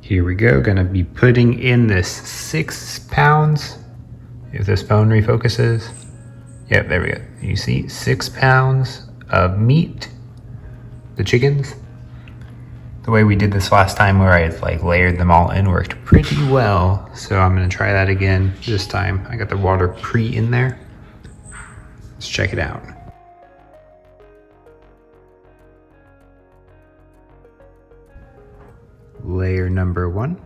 Here we go, gonna be putting in this 6 pounds. If this phone refocuses. Yep, there we go. You see 6 pounds of meat, the chickens. The way we did this last time where I like layered them all in worked pretty well. So I'm gonna try that again this time. I got the water in there. Let's check it out. Layer number 1.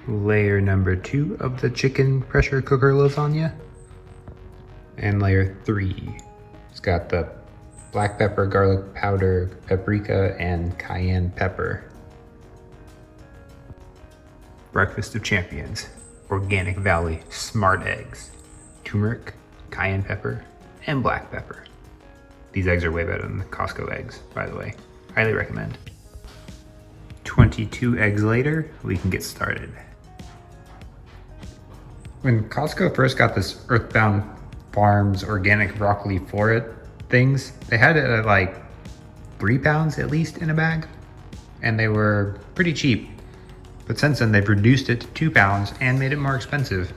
Layer number 2 of the chicken pressure cooker lasagna. And layer 3. It's got the black pepper, garlic powder, paprika, and cayenne pepper. Breakfast of Champions. Organic Valley Smart Eggs. Turmeric, cayenne pepper, and black pepper. These eggs are way better than the Costco eggs, by the way. Highly recommend. 22 eggs later, we can get started. When Costco first got this Earthbound Farms organic broccoli for it things, they had it at like 3 pounds at least in a bag, and they were pretty cheap. But since then, they've reduced it to 2 pounds and made it more expensive.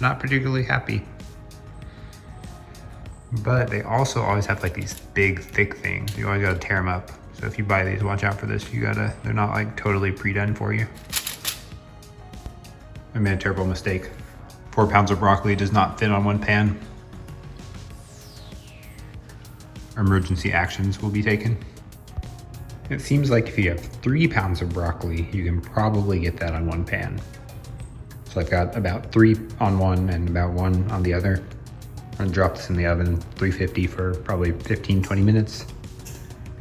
Not particularly happy. But they also always have like these big, thick things. You always gotta tear them up. So if you buy these, watch out for this. They're not like totally pre-done for you. I made a terrible mistake. 4 pounds of broccoli does not fit on one pan. Emergency actions will be taken. It seems like if you have 3 pounds of broccoli, you can probably get that on one pan. So I've got about 3 on one and about 1 on the other. I'm gonna drop this in the oven, 350 for probably 15-20 minutes.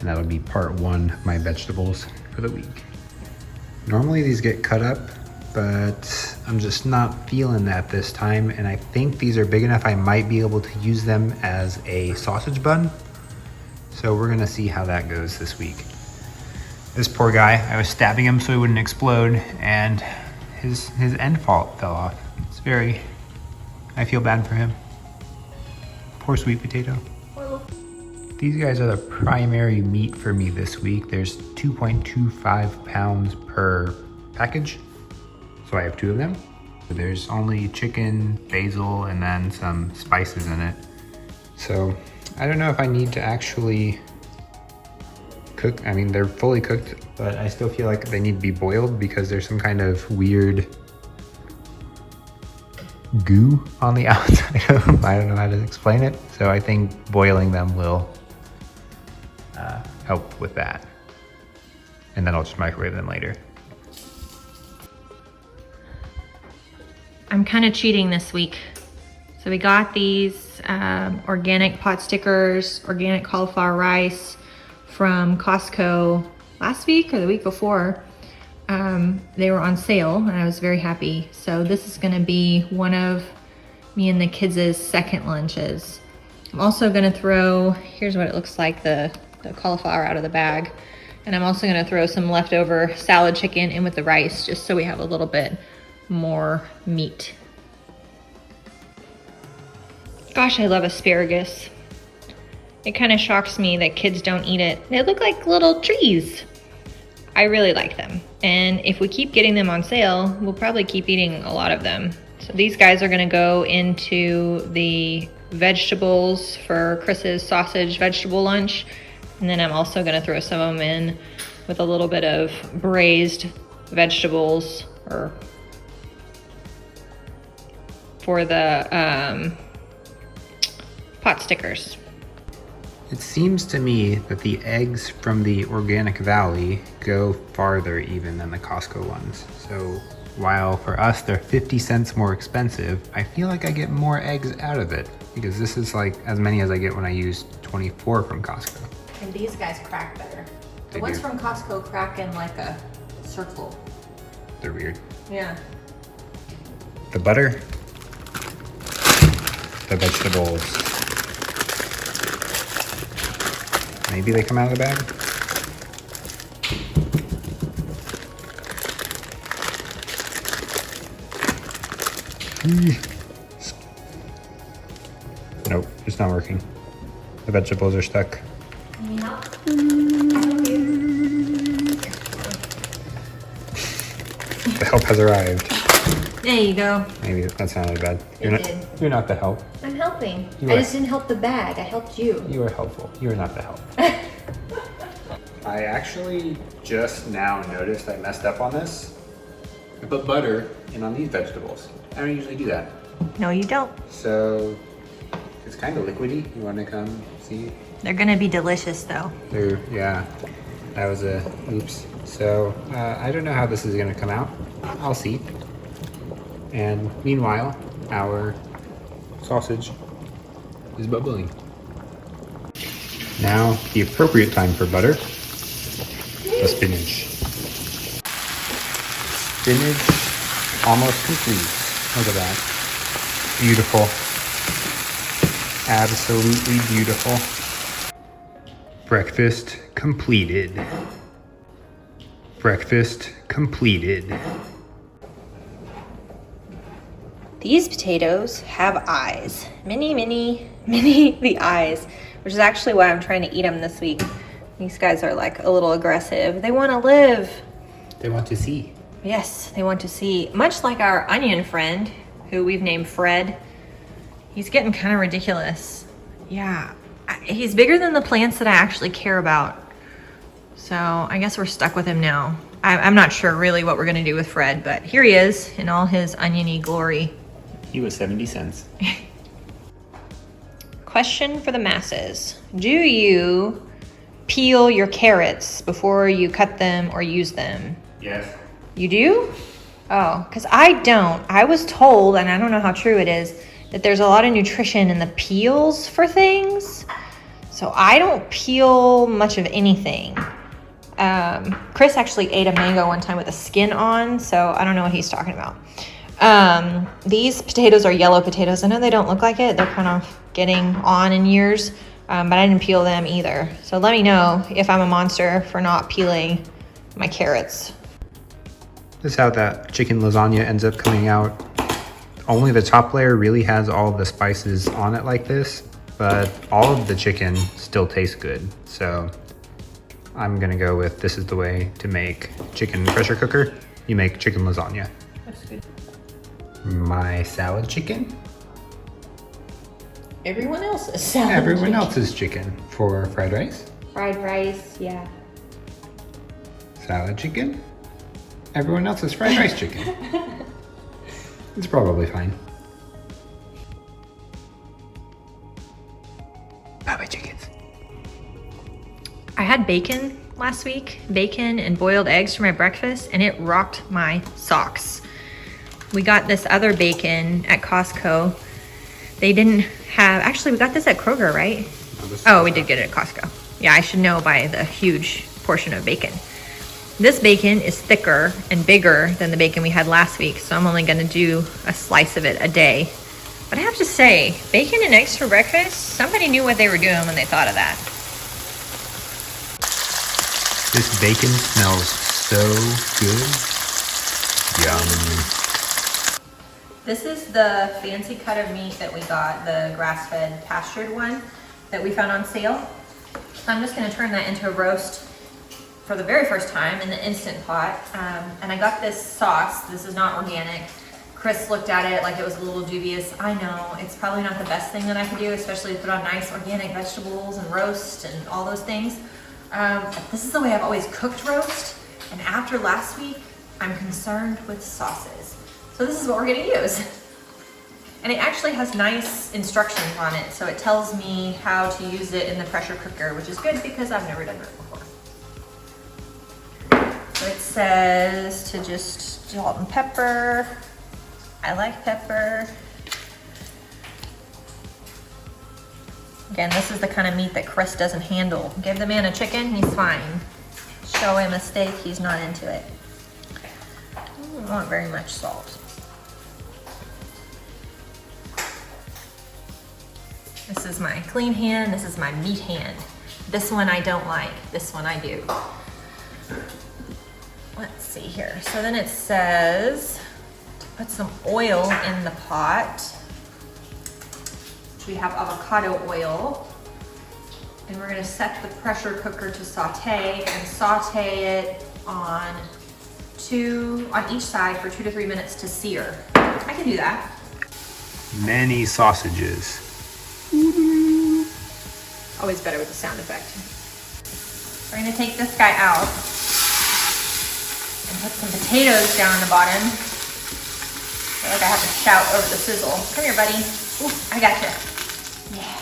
And that'll be part 1 of my vegetables for the week. Normally these get cut up, but I'm just not feeling that this time. And I think these are big enough I might be able to use them as a sausage bun. So we're gonna see how that goes this week. This poor guy, I was stabbing him so he wouldn't explode, and his end fell off. I feel bad for him. Poor sweet potato. These guys are the primary meat for me this week. There's 2.25 pounds per package. So I have 2 of them. There's only chicken, basil, and then some spices in it. So I don't know if I need to actually cook. I mean, they're fully cooked, but I still feel like they need to be boiled because there's some kind of weird goo on the outside of them. I don't know how to explain it. So I think boiling them will help with that. And then I'll just microwave them later. I'm kind of cheating this week. So we got these organic pot stickers, organic cauliflower rice from Costco last week or the week before. They were on sale and I was very happy. So this is gonna be one of me and the kids' second lunches. I'm also gonna throw, here's what it looks like, the cauliflower out of the bag. And I'm also gonna throw some leftover salad chicken in with the rice just so we have a little bit more meat. Gosh, I love asparagus. It kind of shocks me that kids don't eat it. They look like little trees. I really like them. And if we keep getting them on sale, we'll probably keep eating a lot of them. So these guys are gonna go into the vegetables for Chris's sausage vegetable lunch. And then I'm also gonna throw some of them in with a little bit of braised vegetables or for the pot stickers. It seems to me that the eggs from the Organic Valley go farther even than the Costco ones. So while for us they're 50 cents more expensive, I feel like I get more eggs out of it because this is like as many as I get when I use 24 from Costco. And these guys crack better. The They ones do. from Costco crack in like a circle. They're weird. Yeah. The butter, the vegetables. Maybe they come out of the bag. Nope, it's not working. The vegetables are stuck. Can you help? The help has arrived. There you go. Maybe that sounded bad. It You're not the help. I'm helping. You I are. just didn't help the bag. I helped you. You are helpful. You are not the help. I actually just now noticed I messed up on this. I put butter in on these vegetables. I don't usually do that. No, you don't. So it's kind of liquidy. You want to come see? They're gonna be delicious though. Yeah, that was a oops. So I don't know how this is gonna come out. I'll see. And meanwhile, our sausage is bubbling. Now the appropriate time for butter. The spinach. Spinach almost complete. Look at that. Beautiful. Absolutely beautiful. Breakfast completed. Breakfast completed. These potatoes have eyes. Many, many, many the eyes, which is actually why I'm trying to eat them this week. These guys are like a little aggressive. They want to live. They want to see. Yes, they want to see. Much like our onion friend, who we've named Fred. He's getting kind of ridiculous. Yeah, he's bigger than the plants that I actually care about. So I guess we're stuck with him now. I'm not sure really what we're gonna do with Fred, but here he is in all his oniony glory. He was 70 cents. Question for the masses. Do you peel your carrots before you cut them or use them? Yes. You do? Oh, because I don't. I was told, and I don't know how true it is, that there's a lot of nutrition in the peels for things. So I don't peel much of anything. Chris actually ate a mango one time with the skin on, so I don't know what he's talking about. These potatoes are yellow potatoes. I know they don't look like it. They're kind of getting on in years, but I didn't peel them either. So let me know if I'm a monster for not peeling my carrots. This is how that chicken lasagna ends up coming out. Only the top layer really has all the spices on it like this, but all of the chicken still tastes good. So I'm gonna go with this is the way to make chicken pressure cooker. You make chicken lasagna. That's good. My salad chicken. Everyone else's salad. Everyone else's chicken for fried rice. Fried rice, yeah. Salad chicken. Everyone else's fried rice chicken. It's probably fine. Bye-bye chickens. I had bacon last week, bacon and boiled eggs for my breakfast, and it rocked my socks. We got this other bacon at Costco. They didn't have, actually we got this at Kroger, right? Oh, we did get it at Costco. Yeah, I should know by the huge portion of bacon. This bacon is thicker and bigger than the bacon we had last week, so I'm only gonna do a slice of it a day. But I have to say, bacon and eggs for breakfast, somebody knew what they were doing when they thought of that. This bacon smells so good. Yum. This is the fancy cut of meat that we got, the grass-fed pastured one that we found on sale. I'm just gonna turn that into a roast for the very first time in the Instant Pot. And I got this sauce. This is not organic. Chris looked at it like it was a little dubious. I know, it's probably not the best thing that I could do, especially to put on nice organic vegetables and roast and all those things. But this is the way I've always cooked roast. And after last week, I'm concerned with sauces. So this is what we're gonna use. And it actually has nice instructions on it. So it tells me how to use it in the pressure cooker, which is good because I've never done that before. So it says to just salt and pepper. I like pepper. Again, this is the kind of meat that Chris doesn't handle. Give the man a chicken, he's fine. Show him a steak, he's not into it. I don't want very much salt. This is my clean hand, this is my meat hand. This one I don't like, this one I do. Let's see here. So then it says to put some oil in the pot. We have avocado oil. And we're gonna set the pressure cooker to saute and saute it on on each side for 2 to 3 minutes to sear. I can do that. Many sausages. Always better with the sound effect. We're gonna take this guy out and put some potatoes down on the bottom. I feel like I have to shout over the sizzle. Come here, buddy. Ooh, I got you. Yeah.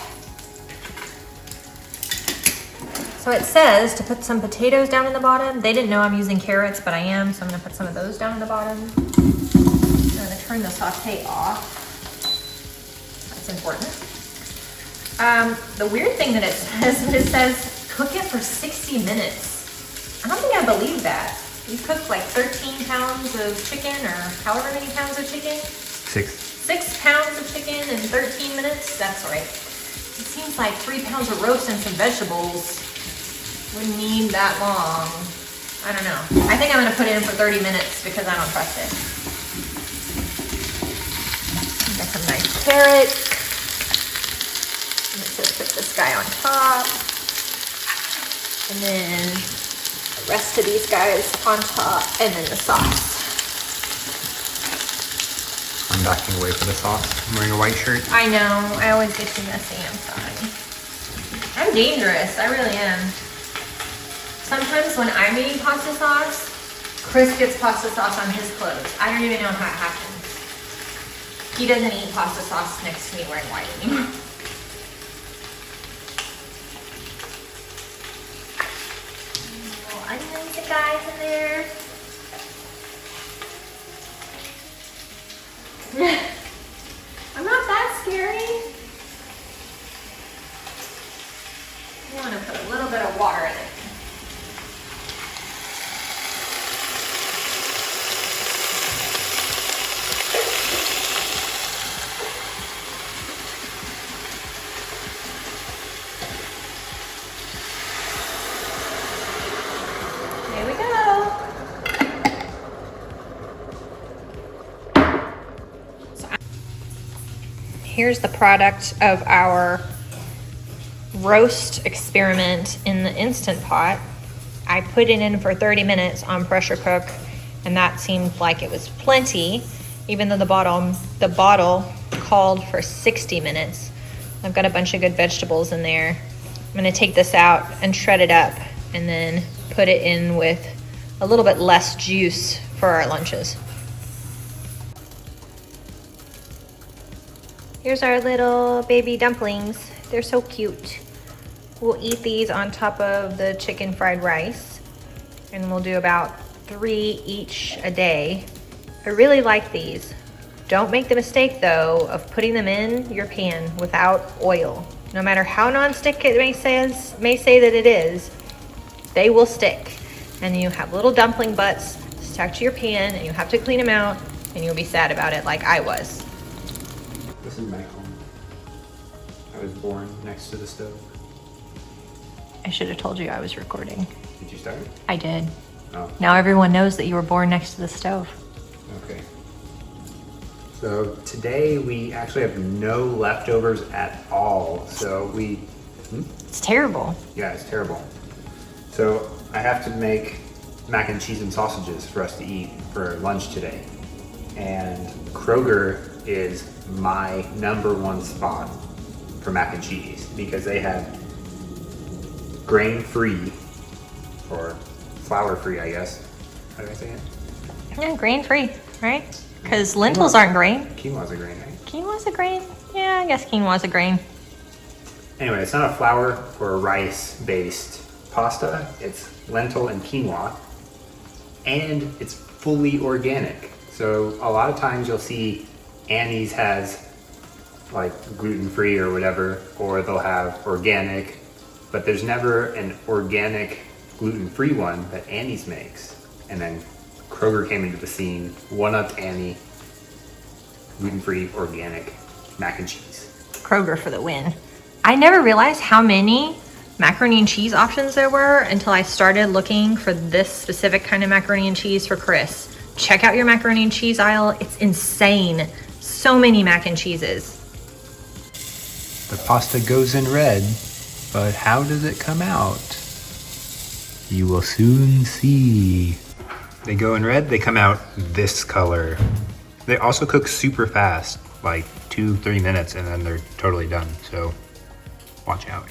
So it says to put some potatoes down in the bottom. They didn't know I'm using carrots, but I am, so I'm gonna put some of those down in the bottom. I'm gonna turn the saute off. That's important. The weird thing that it says cook it for 60 minutes. I don't think I believe that. You cooked like 13 pounds of chicken or however many pounds of chicken? 6 pounds of chicken in 13 minutes? That's right. It seems like 3 pounds of roast and some vegetables wouldn't need that long. I don't know. I think I'm gonna put it in for 30 minutes because I don't trust it. Got some nice carrots. I'm just put this guy on top. And then the rest of these guys on top, and then the sauce. I'm backing away for the sauce. I'm wearing a white shirt. I know, I always get too messy, I'm sorry. I'm dangerous, I really am. Sometimes when I'm eating pasta sauce, Chris gets pasta sauce on his clothes. I don't even know how it happens. He doesn't eat pasta sauce next to me wearing white anymore. Onions and guys in there. I'm not that scary. I want to put a little bit of water in it. Here's the product of our roast experiment in the Instant Pot. I put it in for 30 minutes on pressure cook, and that seemed like it was plenty, even though the bottle called for 60 minutes. I've got a bunch of good vegetables in there. I'm gonna take this out and shred it up and then put it in with a little bit less juice for our lunches. Here's our little baby dumplings. They're so cute. We'll eat these on top of the chicken fried rice, and we'll do about 3 each a day. I really like these. Don't make the mistake though of putting them in your pan without oil. No matter how nonstick it may say that it is, they will stick. And you have little dumpling butts stuck to your pan, and you have to clean them out, and you'll be sad about it like I was. This is my home. I was born next to the stove. I should have told you I was recording. Did you start? I did. Oh. Now everyone knows that you were born next to the stove. Okay. So today we actually have no leftovers at all. So It's terrible. Yeah, it's terrible. So I have to make mac and cheese and sausages for us to eat for lunch today. And Kroger is my #1 spot for mac and cheese because they have grain-free or flour-free, I guess. How do I say it? Yeah, grain-free, right? Because lentils aren't grain. Quinoa's a grain, right? Quinoa's a grain? Yeah, I guess quinoa's a grain. Anyway, it's not a flour or rice-based pasta. It's lentil and quinoa, and it's fully organic. So a lot of times you'll see Annie's has like gluten-free or whatever, or they'll have organic, but there's never an organic gluten-free one that Annie's makes. And then Kroger came into the scene, one-upped Annie, gluten-free, organic mac and cheese. Kroger for the win. I never realized how many macaroni and cheese options there were until I started looking for this specific kind of macaroni and cheese for Chris. Check out your macaroni and cheese aisle. It's insane. So many mac and cheeses. The pasta goes in red, but how does it come out? You will soon see. They go in red, they come out this color. They also cook super fast, like 2-3 minutes, and then they're totally done. So watch out.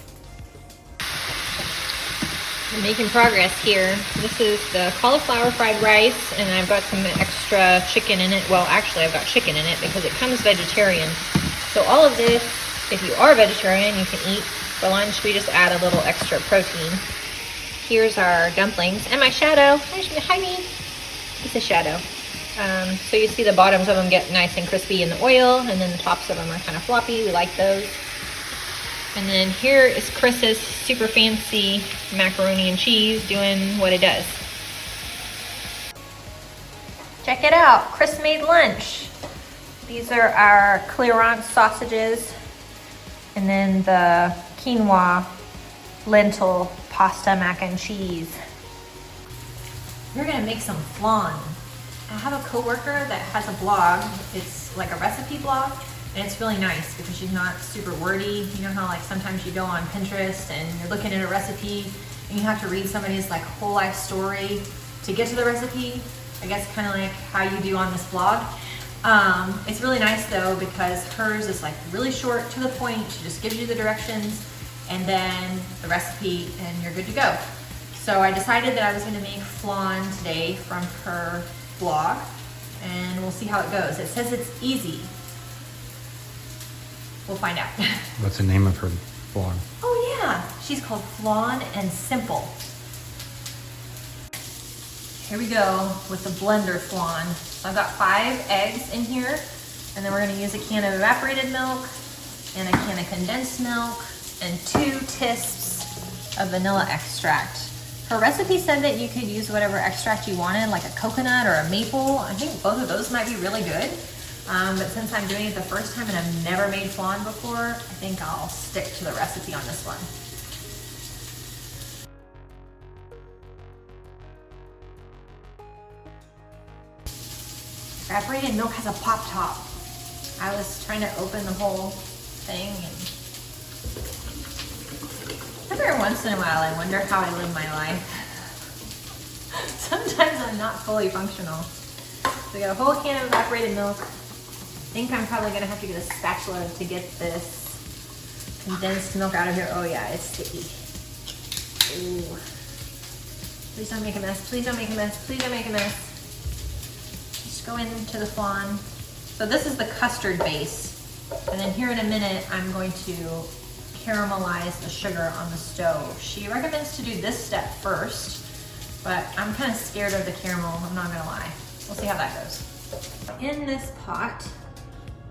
I'm making progress here. This is the cauliflower fried rice, and I've got some extra chicken in it. Well, actually, I've got chicken in it because it comes vegetarian. So all of this, if you are vegetarian, you can eat. For lunch, we just add a little extra protein. Here's our dumplings and my shadow. Hi, me. It's a shadow. So you see the bottoms of them get nice and crispy in the oil, and then the tops of them are kind of floppy. We like those. And then here is Chris's super fancy macaroni and cheese doing what it does. Check it out, Chris made lunch. These are our clearance sausages, and then the quinoa lentil pasta mac and cheese. We're gonna make some flan. I have a coworker that has a blog. It's like a recipe blog. And it's really nice because she's not super wordy. You know how like sometimes you go on Pinterest and you're looking at a recipe and you have to read somebody's like whole life story to get to the recipe? I guess kind of like how you do on this blog. It's really nice though because hers is like really short to the point. She just gives you the directions and then the recipe and you're good to go. So I decided that I was gonna make flan today from her blog and we'll see how it goes. It says it's easy. We'll find out. What's the name of her blog? Oh yeah, she's called Flan and Simple. Here we go with the blender flan. So I've got 5 eggs in here, and then we're gonna use a can of evaporated milk and a can of condensed milk and 2 tisps of vanilla extract. Her recipe said that you could use whatever extract you wanted, like a coconut or a maple. I think both of those might be really good. But since I'm doing it the first time and I've never made flan before, I think I'll stick to the recipe on this one. Evaporated milk has a pop top. I was trying to open the whole thing and every once in a while I wonder how I live my life. Sometimes I'm not fully functional. So we got a whole can of evaporated milk. I think I'm probably gonna have to get a spatula to get this condensed milk out of here. Oh yeah, it's sticky. Ooh. Please don't make a mess, please don't make a mess, please don't make a mess. Just go into the flan. So this is the custard base. And then here in a minute, I'm going to caramelize the sugar on the stove. She recommends to do this step first, but I'm kind of scared of the caramel, I'm not gonna lie. We'll see how that goes. In this pot,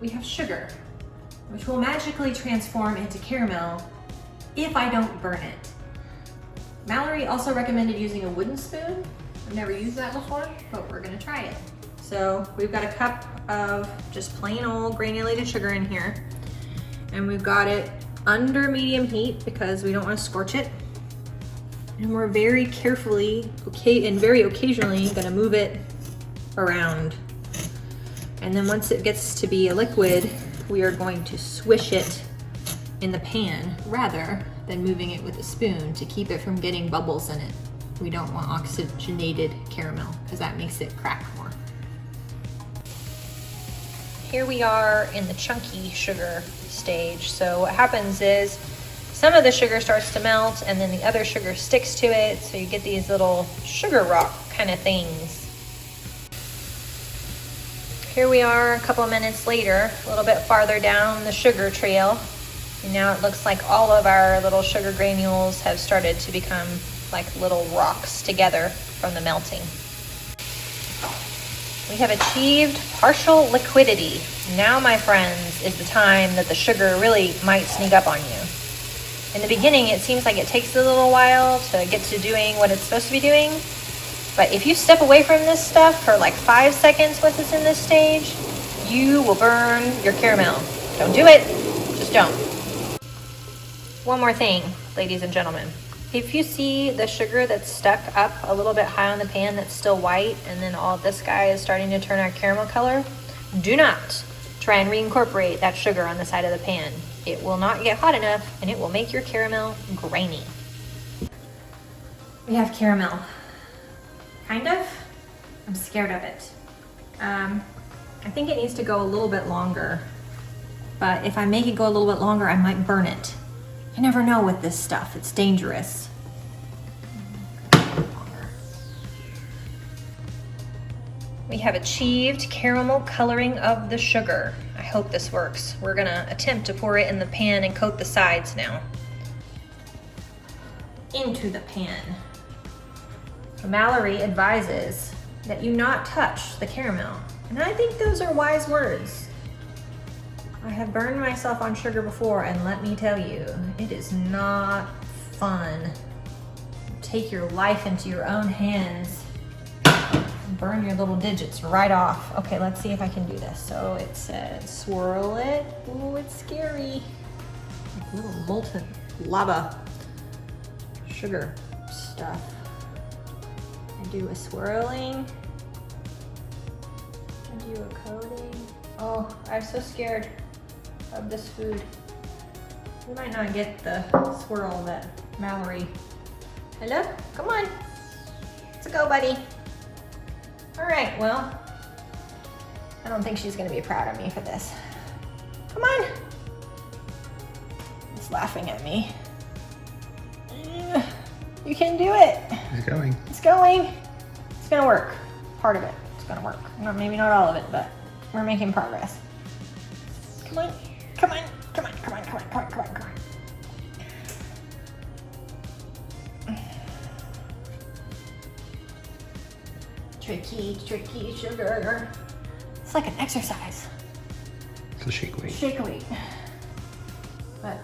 we have sugar, which will magically transform into caramel if I don't burn it. Mallory also recommended using a wooden spoon. I've never used that before, but we're gonna try it. So we've got a cup of just plain old granulated sugar in here, and we've got it under medium heat because we don't want to scorch it. And we're very carefully, and very occasionally gonna move it around. And then once it gets to be a liquid, we are going to swish it in the pan rather than moving it with a spoon to keep it from getting bubbles in it. We don't want oxygenated caramel because that makes it crack more. Here we are in the chunky sugar stage. So what happens is some of the sugar starts to melt and then the other sugar sticks to it. So you get these little sugar rock kind of things. Here we are a couple of minutes later, a little bit farther down the sugar trail. And now it looks like all of our little sugar granules have started to become like little rocks together from the melting. We have achieved partial liquidity. Now, my friends, is the time that the sugar really might sneak up on you. In the beginning, it seems like it takes a little while to get to doing what it's supposed to be doing. But if you step away from this stuff for like 5 seconds once it's in this stage, you will burn your caramel. Don't do it, just don't. One more thing, ladies and gentlemen. If you see the sugar that's stuck up a little bit high on the pan that's still white, and then all this guy is starting to turn our caramel color, do not try and reincorporate that sugar on the side of the pan. It will not get hot enough and it will make your caramel grainy. We have caramel. Kind of. I'm scared of it. I think it needs to go a little bit longer, but if I make it go a little bit longer, I might burn it. You never know with this stuff, it's dangerous. We have achieved caramel coloring of the sugar. I hope this works. We're gonna attempt to pour it in the pan and coat the sides now. Into the pan. So Mallory advises that you not touch the caramel. And I think those are wise words. I have burned myself on sugar before, and let me tell you, it is not fun. Take your life into your own hands and burn your little digits right off. Okay, let's see if I can do this. So it says swirl it. Ooh, it's scary. Like little molten lava sugar stuff. I do a swirling. I do a coating. Oh, I'm so scared of this food. We might not get the swirl that Mallory. Hello? Come on. Let's go, buddy. All right, well, I don't think she's gonna be proud of me for this. Come on. It's laughing at me. You can do it. It's going. It's going. It's gonna work. Part of it. It's gonna work. Maybe not all of it, but we're making progress. Come on. Come on. Come on. Come on. Come on. Come on. Come on. Come on. Tricky, tricky sugar. It's like an exercise. It's a shake weight. Shake weight. But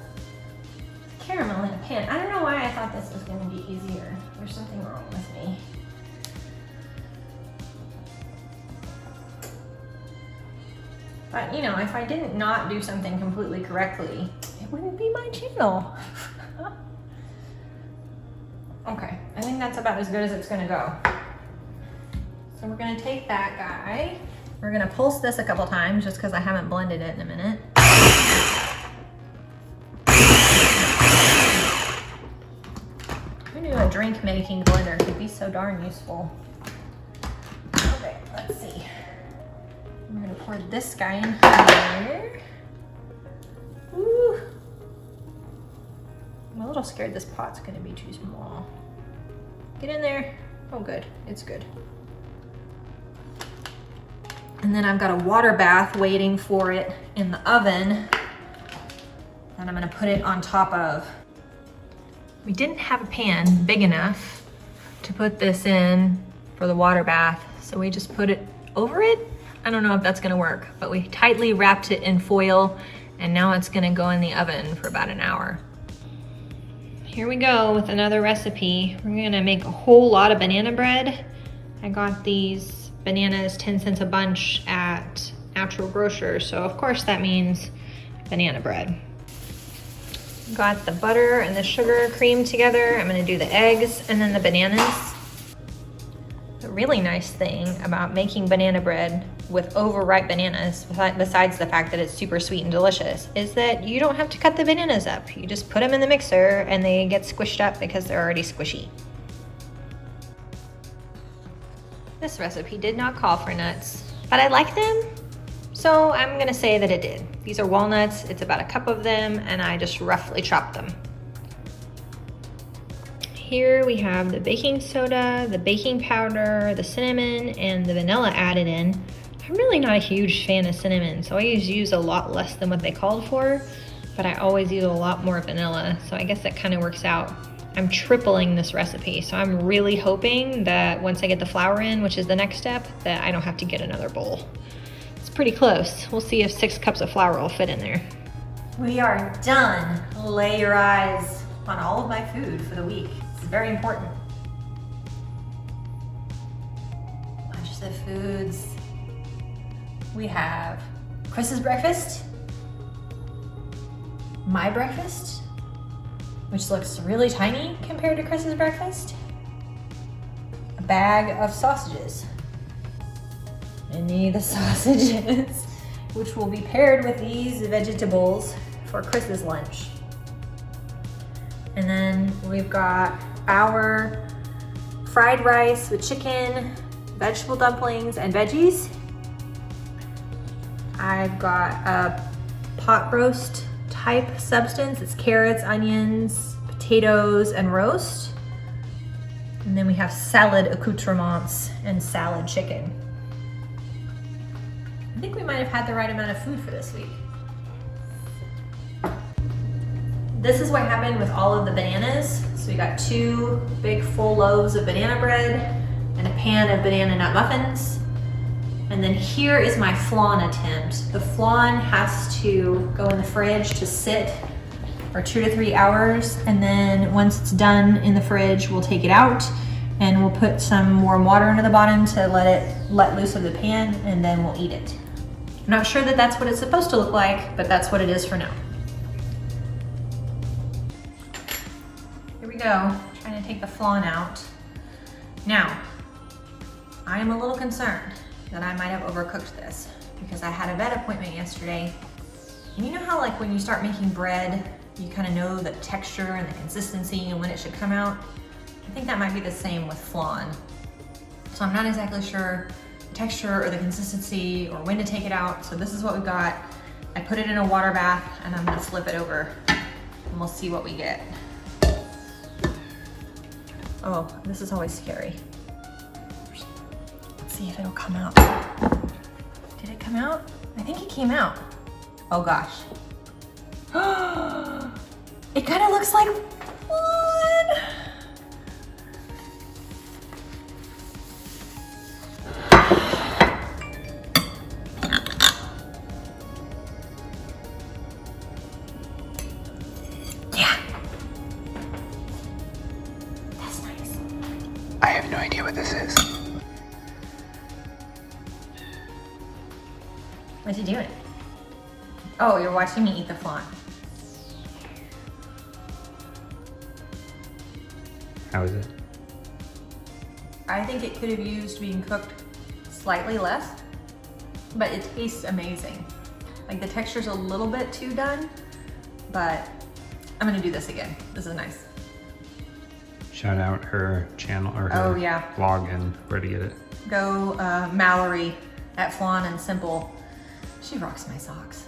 caramel in a pan. I don't know why I thought this was going to be easier. There's something wrong with me. But you know, if I didn't not do something completely correctly, it wouldn't be my channel. Okay, I think that's about as good as it's gonna go. So we're gonna take that guy. We're gonna pulse this a couple times just because I haven't blended it in a minute. Who knew a drink making blender could be so darn useful? Okay, let's see. I'm gonna pour this guy in here. Woo. I'm a little scared this pot's gonna be too small. Get in there. Oh good, it's good. And then I've got a water bath waiting for it in the oven that I'm gonna put it on top of. We didn't have a pan big enough to put this in for the water bath, so we just put it over it. I don't know if that's gonna work, but we tightly wrapped it in foil, and now it's gonna go in the oven for about an hour. Here we go with another recipe. We're gonna make a whole lot of banana bread. I got these bananas 10 cents a bunch at Natural Grocers, so of course that means banana bread. Got the butter and the sugar cream together. I'm gonna do the eggs and then the bananas. The really nice thing about making banana bread with overripe bananas, besides the fact that it's super sweet and delicious, is that you don't have to cut the bananas up. You just put them in the mixer and they get squished up because they're already squishy. This recipe did not call for nuts, but I like them, so I'm gonna say that it did. These are walnuts, it's about a cup of them, and I just roughly chopped them. Here we have the baking soda, the baking powder, the cinnamon, and the vanilla added in. I'm really not a huge fan of cinnamon, so I use a lot less than what they called for, but I always use a lot more vanilla, so I guess that kind of works out. I'm tripling this recipe, so I'm really hoping that once I get the flour in, which is the next step, that I don't have to get another bowl. It's pretty close. We'll see if 6 cups of flour will fit in there. We are done. Lay your eyes on all of my food for the week. It's very important. Watch the foods. We have Chris's breakfast, my breakfast, which looks really tiny compared to Chris's breakfast, a bag of sausages. I need the sausages, which will be paired with these vegetables for Chris's lunch. And then we've got our fried rice with chicken, vegetable dumplings and veggies. I've got a pot roast type substance. It's carrots, onions, potatoes, and roast. And then we have salad accoutrements and salad chicken. I think we might have had the right amount of food for this week. This is what happened with all of the bananas. So we got 2 big full loaves of banana bread and a pan of banana nut muffins. And then here is my flan attempt. The flan has to go in the fridge to sit for 2 to 3 hours. And then once it's done in the fridge, we'll take it out and we'll put some warm water into the bottom to let it let loose of the pan, and then we'll eat it. I'm not sure that that's what it's supposed to look like, but that's what it is for now. Here we go, trying to take the flan out. Now, I am a little concerned that I might have overcooked this because I had a vet appointment yesterday. And you know how like when you start making bread, you kind of know the texture and the consistency and when it should come out? I think that might be the same with flan. So I'm not exactly sure the texture or the consistency or when to take it out. So this is what we've got. I put it in a water bath and I'm gonna flip it over and we'll see what we get. Oh, this is always scary. Let's see if it'll come out. Did it come out? I think it came out. Oh gosh. It kind of looks like flan. Yeah. That's nice. I have no idea what this is. What's he doing? Oh, you're watching me eat the flan. How is it? I think it could have used being cooked slightly less, but it tastes amazing. Like the texture's a little bit too done, but I'm gonna do this again. This is nice. Shout out her channel or her Oh, yeah. vlog and where to get it. Go Mallory at Flan and Simple. She rocks my socks.